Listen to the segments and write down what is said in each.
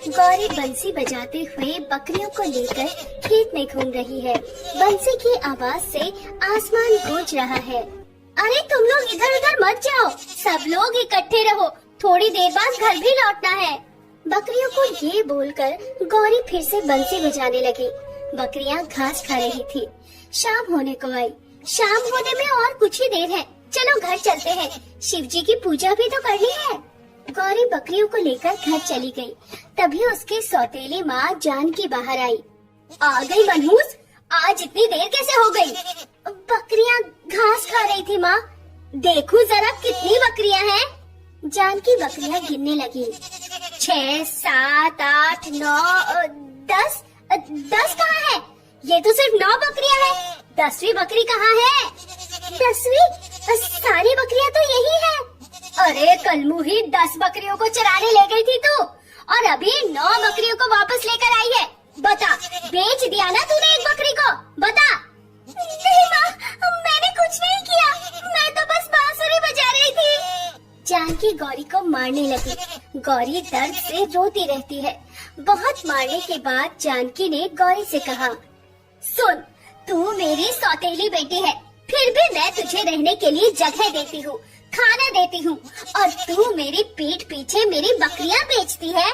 गौरी बंसी बजाते हुए बकरियों को लेकर खेत में घूम रही है। बंसी की आवाज से आसमान गूंज रहा है। अरे तुम लोग इधर उधर मत जाओ, सब लोग इकट्ठे रहो, थोड़ी देर बाद घर भी लौटना है। बकरियों को ये बोलकर गौरी फिर से बंसी बजाने लगी। बकरियां घास खा रही थी। शाम होने को आई। शाम होने में और कुछ ही देर है, चलो घर चलते हैं, शिव जी की पूजा भी तो करनी है। गौरी बकरियों को लेकर घर चली गई। तभी उसकी सौतेली माँ जानकी बाहर आई। आ गई मनहूस, आज इतनी देर कैसे हो गई? बकरियां घास खा रही थी माँ। देखो जरा कितनी बकरियां हैं। जानकी बकरियां गिनने लगी। 6, 7, 8, 9, 10। 10 कहाँ है? ये तो सिर्फ 9 बकरियां हैं। 10वीं बकरी कहाँ है? 10वीं? सारी बकरियां तो यही है। अरे कलमुही, 10 बकरियों को चराने ले गई थी तू, और अभी 9 बकरियों को वापस लेकर आई है। बता, बेच दिया ना तूने एक बकरी को? बता। नहीं माँ, मैंने कुछ नहीं किया, मैं तो बस बांसुरी बजा रही थी। जानकी गौरी को मारने लगी। गौरी दर्द से रोती रहती है। बहुत मारने के बाद जानकी ने गौरी से कहा, सुन, तू मेरी सौतेली बेटी है, फिर भी मैं तुझे रहने के लिए जगह देती हूँ, खाना देती हूँ, और तू मेरी पीठ पीछे मेरी बकरियाँ बेचती है।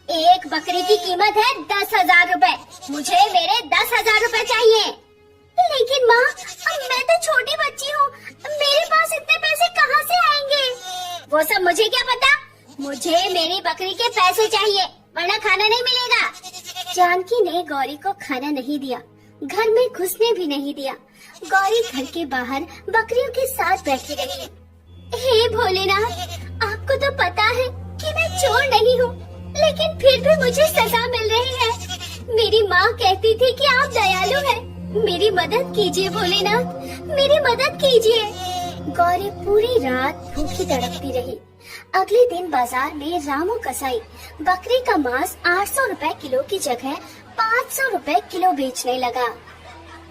एक बकरी की कीमत है 10,000 रुपए। मुझे मेरे 10,000 रुपए चाहिए। लेकिन माँ, मैं तो छोटी बच्ची हूँ, मेरे पास इतने पैसे कहाँ से आएंगे? वो सब मुझे क्या पता, मुझे मेरी बकरी के पैसे चाहिए, वरना खाना नहीं मिलेगा। जानकी ने गौरी को खाना नहीं दिया, घर में घुसने भी नहीं दिया। गौरी घर के बाहर बकरियों के साथ बैठी रही। हे भोलेनाथ, आपको तो पता है कि मैं चोर नहीं हूँ, लेकिन फिर भी मुझे सजा मिल रही है। मेरी माँ कहती थी कि आप दयालु हैं, मेरी मदद कीजिए भोलेनाथ, मेरी मदद कीजिए। गौरी पूरी रात भूखी तड़पती रही। अगले दिन बाजार में रामू कसाई बकरी का मांस 800 रुपए किलो की जगह 500 रुपए किलो बेचने लगा।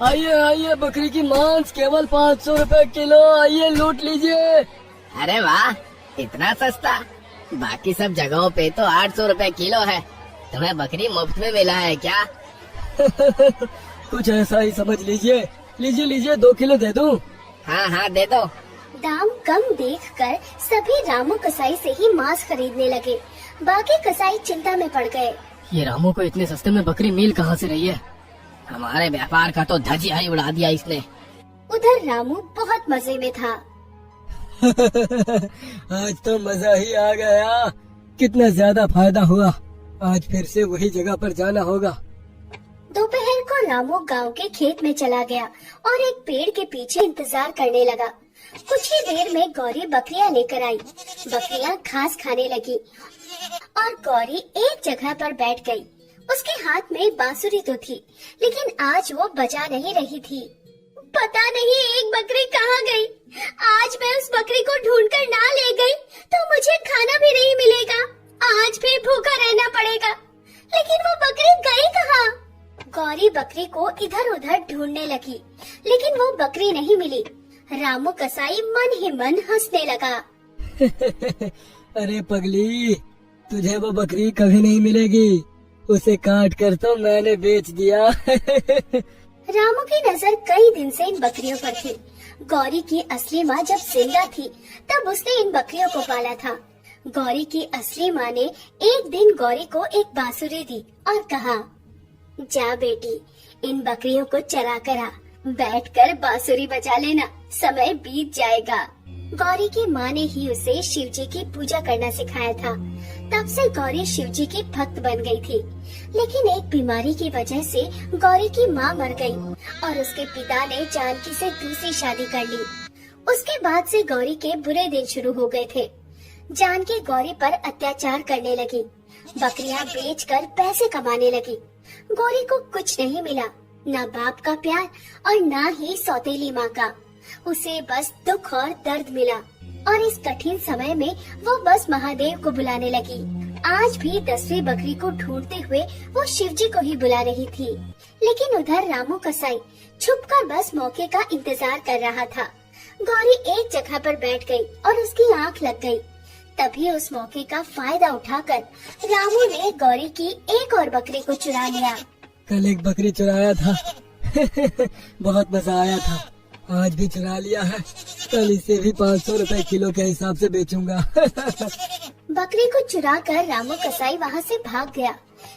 आइए आइए, बकरी की मांस केवल 500 रुपए किलो, आइए लूट लीजिए। अरे वाह, इतना सस्ता। बाकी सब जगहों पे तो 800 रुपए किलो है, तुम्हें बकरी मुफ्त में मिला है क्या? कुछ ऐसा ही समझ लीजिए। लीजिए लीजिए, 2 किलो दे दूं? हाँ हाँ दे दो। दाम कम देखकर सभी रामू कसाई से ही मांस खरीदने लगे। बाकी कसाई चिंता में पड़ गए। ये रामू को इतने सस्ते में बकरी मिल कहाँ से रही है? हमारे व्यापार का तो धजिया ही उड़ा दिया इसने। उधर रामू बहुत मजे में था। आज तो मजा ही आ गया, कितना ज्यादा फायदा हुआ। आज फिर से वही जगह पर जाना होगा। दोपहर को रामू गांव के खेत में चला गया और एक पेड़ के पीछे इंतजार करने लगा। कुछ ही देर में गौरी बकरियां लेकर आई। बकरियां घास खाने लगी और गौरी एक जगह पर बैठ गई। उसके हाथ में बांसुरी तो थी, लेकिन आज वो बजा नहीं रही थी। पता नहीं एक बकरी कहाँ गई। आज मैं उस बकरी को ढूंढकर ना ले गई तो मुझे खाना भी नहीं मिलेगा। आज भी भूखा रहना पड़ेगा। लेकिन वो बकरी गई कहाँ? गौरी बकरी को इधर उधर ढूंढने लगी, लेकिन वो बकरी नहीं मिली। रामू कसाई मन ही मन हंसने लगा। अरे पगली, तुझे वो बकरी कभी नहीं मिलेगी, उसे काट कर तो मैंने बेच दिया। रामू की नजर कई दिन से इन बकरियों पर थी। गौरी की असली माँ जब जिंदा थी तब उसने इन बकरियों को पाला था। गौरी की असली माँ ने एक दिन गौरी को एक बांसुरी दी और कहा, जा बेटी, इन बकरियों को चरा कर आ, बैठकर बांसुरी बजा लेना, समय बीत जाएगा। गौरी की माँ ने ही उसे शिव जी की पूजा करना सिखाया था। तब से गौरी शिव जी की भक्त बन गई थी। लेकिन एक बीमारी की वजह से गौरी की माँ मर गई और उसके पिता ने जानकी से दूसरी शादी कर ली। उसके बाद से गौरी के बुरे दिन शुरू हो गए थे। जानकी गौरी पर अत्याचार करने लगी, बकरियां बेचकर पैसे कमाने लगी। गौरी को कुछ नहीं मिला, न बाप का प्यार और न ही सौतेली माँ का। उसे बस दुख और दर्द मिला और इस कठिन समय में वो बस महादेव को बुलाने लगी। आज भी 10वीं बकरी को ढूंढते हुए वो शिवजी को ही बुला रही थी। लेकिन उधर रामू कसाई छुपकर बस मौके का इंतजार कर रहा था। गौरी एक जगह पर बैठ गई और उसकी आंख लग गई। तभी उस मौके का फायदा उठाकर रामू ने गौरी की एक और बकरी को चुरा लिया। कल एक बकरी चुराया था बहुत मजा आया था। आज भी चुरा लिया है, कल इसे भी 500 रुपए किलो के हिसाब से बेचूंगा। बकरी को चुराकर रामू कसाई वहाँ से भाग गया।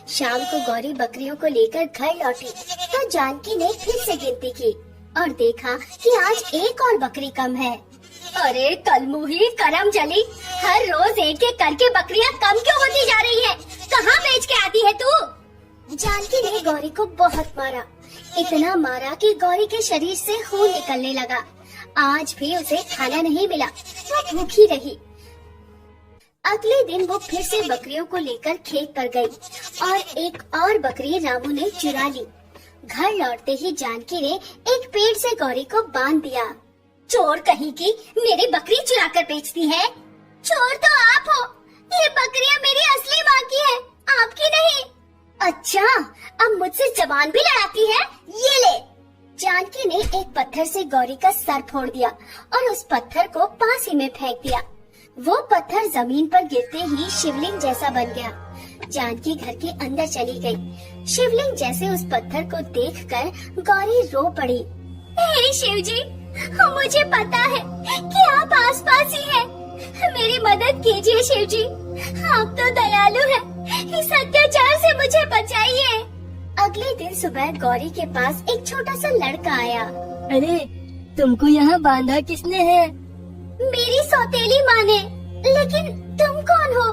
शाम को गौरी बकरियों को लेकर घर लौटी तो जानकी ने फिर से गिनती की और देखा कि आज एक और बकरी कम है। अरे कलमुही करम जली, हर रोज एक एक करके बकरियां कम क्यों होती जा रही है? कहाँ बेच के आती है तू? जानकी ने गौरी को बहुत मारा, इतना मारा कि गौरी के शरीर से खून निकलने लगा। आज भी उसे खाना नहीं मिला, वो भूखी रही। अगले दिन वो फिर से बकरियों को लेकर खेत पर गई और एक और बकरी रामू ने चुरा ली। घर लौटते ही जानकी ने एक पेड़ से गौरी को बांध दिया। चोर कहीं की, मेरी बकरी चुरा कर बेचती है। चोर तो आप हो, ये बकरियां मेरी असली माँ की है, आपकी नहीं। अच्छा, अब मुझसे जबान भी लड़ाती है, ये ले। जानकी ने एक पत्थर से गौरी का सर फोड़ दिया और उस पत्थर को पास ही में फेंक दिया। वो पत्थर जमीन पर गिरते ही शिवलिंग जैसा बन गया। जानकी घर के अंदर चली गई। शिवलिंग जैसे उस पत्थर को देखकर गौरी रो पड़ी। हे शिव जी, मुझे पता है कि आप आसपास ही हैं। मेरी मदद कीजिए शिव जी, आप तो दयालु हैं। इस अत्याचार से मुझे बचाइए। अगले दिन सुबह गौरी के पास एक छोटा सा लड़का आया। अरे तुमको यहाँ बांधा किसने है? मेरी सौतेली माँ ने। लेकिन तुम कौन हो?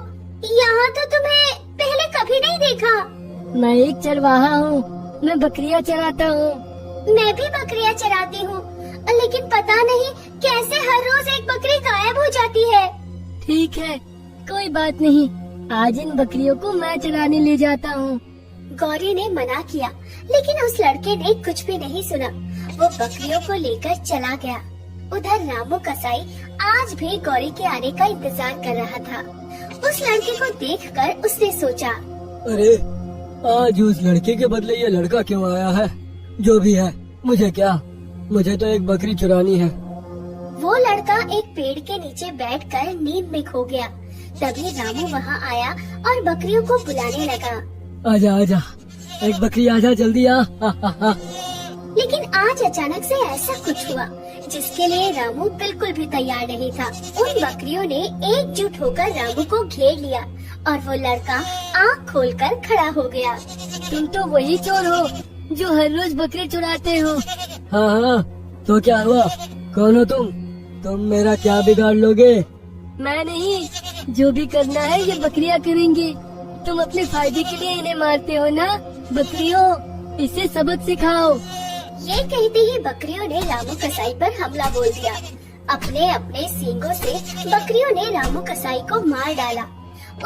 यहाँ तो तुम्हें पहले कभी नहीं देखा। मैं एक चरवाहा हूँ, मैं बकरियाँ चराता हूँ। मैं भी बकरियाँ चराती हूँ, लेकिन पता नहीं कैसे हर रोज एक बकरी गायब हो जाती है। ठीक है, कोई बात नहीं, आज इन बकरियों को मैं चराने ले जाता हूँ। गौरी ने मना किया, लेकिन उस लड़के ने कुछ भी नहीं सुना। वो बकरियों को लेकर चला गया। उधर रामू कसाई आज भी गौरी के आने का इंतजार कर रहा था। उस लड़के को देखकर उसने सोचा, अरे आज उस लड़के के बदले ये लड़का क्यों आया है? जो भी है, मुझे क्या, मुझे तो एक बकरी चुरानी है। वो लड़का एक पेड़ के नीचे बैठकर नींद में खो गया। तभी रामू वहाँ आया और बकरियों को बुलाने लगा। आजा आजा, एक बकरी आजा, जल्दी आ। लेकिन आज अचानक से ऐसा कुछ हुआ जिसके लिए रामू बिल्कुल भी तैयार नहीं था। उन बकरियों ने एकजुट होकर रामू को घेर लिया और वो लड़का आँख खोलकर खड़ा हो गया। तुम तो वही चोर हो जो हर रोज बकरी चुराते हो। हाँ हाँ, तो क्या हुआ? कौन हो तुम? तुम मेरा क्या बिगाड़ लोगे? मैं नहीं, जो भी करना है ये बकरियाँ करेंगी। तुम अपने फायदे के लिए इन्हें मारते हो ना? बकरियों, इसे सबक सिखाओ। ये कहते ही बकरियों ने रामू कसाई पर हमला बोल दिया। अपने अपने सींगों से बकरियों ने रामू कसाई को मार डाला।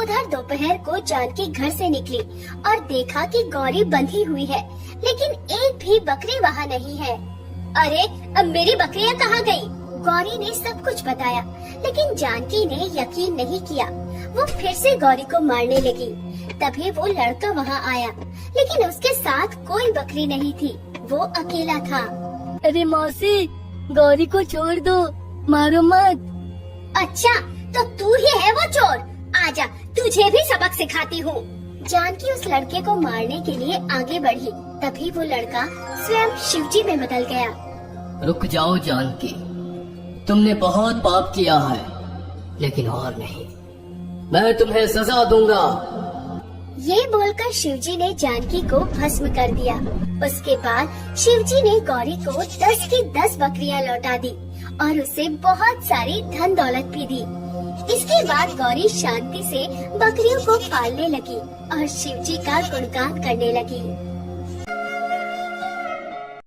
उधर दोपहर को जानकी घर से निकली और देखा कि गौरी बंधी हुई है, लेकिन एक भी बकरी वहाँ नहीं है। अरे अब मेरी बकरियाँ कहाँ गई? गौरी ने सब कुछ बताया, लेकिन जानकी ने यकीन नहीं किया। वो फिर से गौरी को मारने लगी। तभी वो लड़का वहाँ आया, लेकिन उसके साथ कोई बकरी नहीं थी, वो अकेला था। अरे मौसी, गौरी को छोड़ दो, मारो मत। अच्छा, तो तू ही है वो चोर? आजा, तुझे भी सबक सिखाती हूँ। जानकी उस लड़के को मारने के लिए आगे बढ़ी। तभी वो लड़का स्वयं शिवजी में बदल गया। रुक जाओ जानकी, तुमने बहुत पाप किया है, लेकिन और नहीं, मैं तुम्हें सजा दूंगा। ये बोलकर शिवजी ने जानकी को भस्म कर दिया। उसके बाद शिवजी ने गौरी को 10 की 10 बकरियां लौटा दी और उसे बहुत सारी धन दौलत भी दी। इसके बाद गौरी शांति से बकरियों को पालने लगी और शिवजी का गुणगान करने लगी।